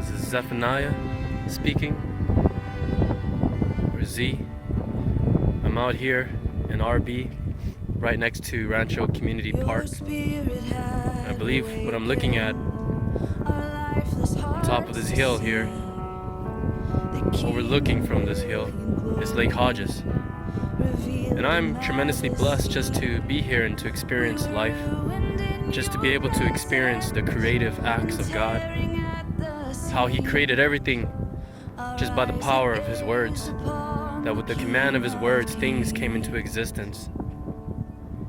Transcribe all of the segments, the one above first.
This is Zephaniah speaking, or Z. I'm out here in RB, right next to Rancho Community Park. I believe what I'm looking at on top of this hill here, overlooking from this hill, is Lake Hodges. And I'm tremendously blessed just to be here and to experience life, just to be able to experience the creative acts of God, how He created everything just by the power of His words, that with the command of His words things came into existence.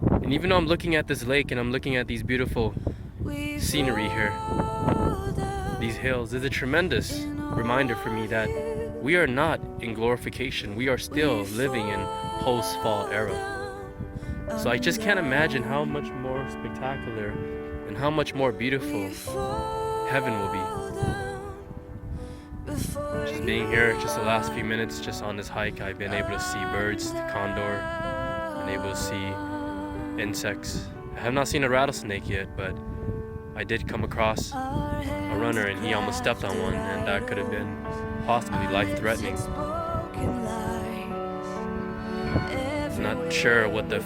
And even though I'm looking at this lake and I'm looking at these beautiful scenery here, these hills, is a tremendous reminder for me that we are not in glorification. We are still living in post-fall era. So I just can't imagine how much more spectacular and how much more beautiful heaven will be. Just being here, just the last few minutes, just on this hike, I've been able to see birds, the condor, been able to see insects. I have not seen a rattlesnake yet, but I did come across a runner and he almost stepped on one, and that could have been possibly life-threatening. I'm not sure what the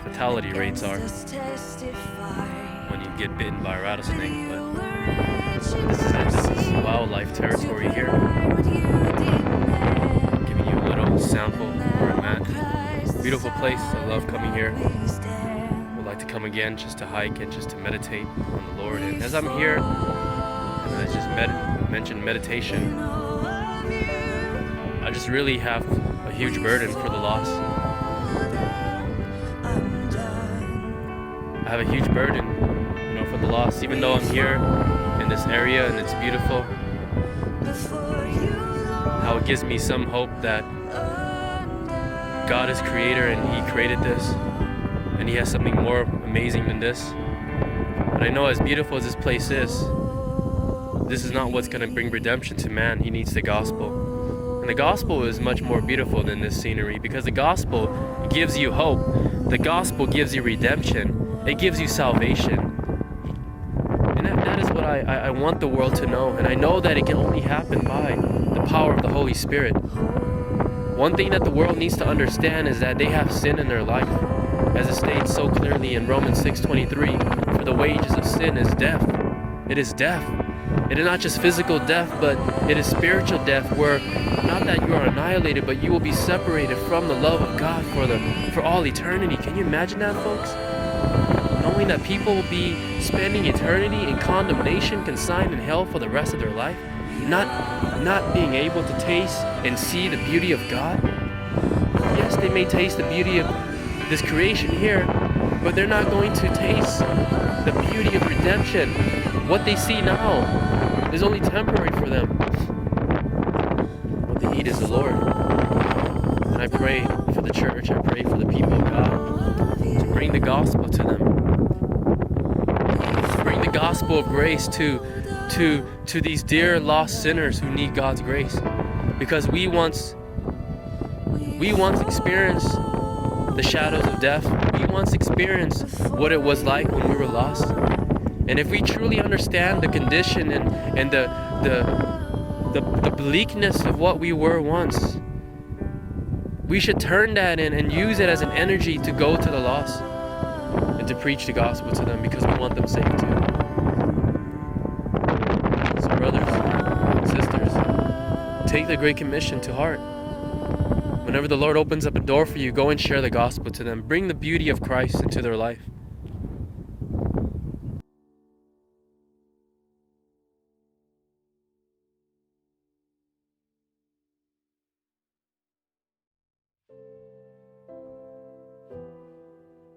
fatality rates are when you get bitten by a rattlesnake, but this is wildlife territory here. Giving you a little sample where I'm at. Beautiful place. I love coming here. Would like to come again just to hike and just to meditate on the Lord. And as I'm here, and I just mentioned meditation, I just really have a huge burden for the lost. I have a huge burden, for the lost. Even though I'm here in this area and it's beautiful, how it gives me some hope that God is creator and He created this, and He has something more amazing than this. But I know as beautiful as this place is, this is not what's going to bring redemption to man. He needs the gospel. And the gospel is much more beautiful than this scenery, because the gospel gives you hope. The gospel gives you redemption. It gives you salvation. And that is what I want the world to know. And I know that it can only happen by the power of the Holy Spirit. One thing that the world needs to understand is that they have sin in their life. As it states so clearly in Romans 6:23, for the wages of sin is death. It is death. It is not just physical death, but it is spiritual death, where not that you are annihilated, but you will be separated from the love of God for all eternity. Can you imagine that, folks? Knowing that people will be spending eternity in condemnation, consigned in hell for the rest of their life, not being able to taste and see the beauty of God. Yes, they may taste the beauty of this creation here, but they're not going to taste the beauty of redemption. What they see now is only temporary for them. What they need is the Lord. And I pray for the church, I pray for the people of God to bring the gospel to them. To bring the gospel of grace to these dear lost sinners who need God's grace. Because we once experienced the shadows of death. We once experienced what it was like when we were lost. And if we truly understand the condition and the bleakness of what we were once, we should turn that in and use it as an energy to go to the lost and to preach the gospel to them, because we want them saved too. So brothers and sisters, take the Great Commission to heart. Whenever the Lord opens up a door for you, go and share the gospel to them. Bring the beauty of Christ into their life.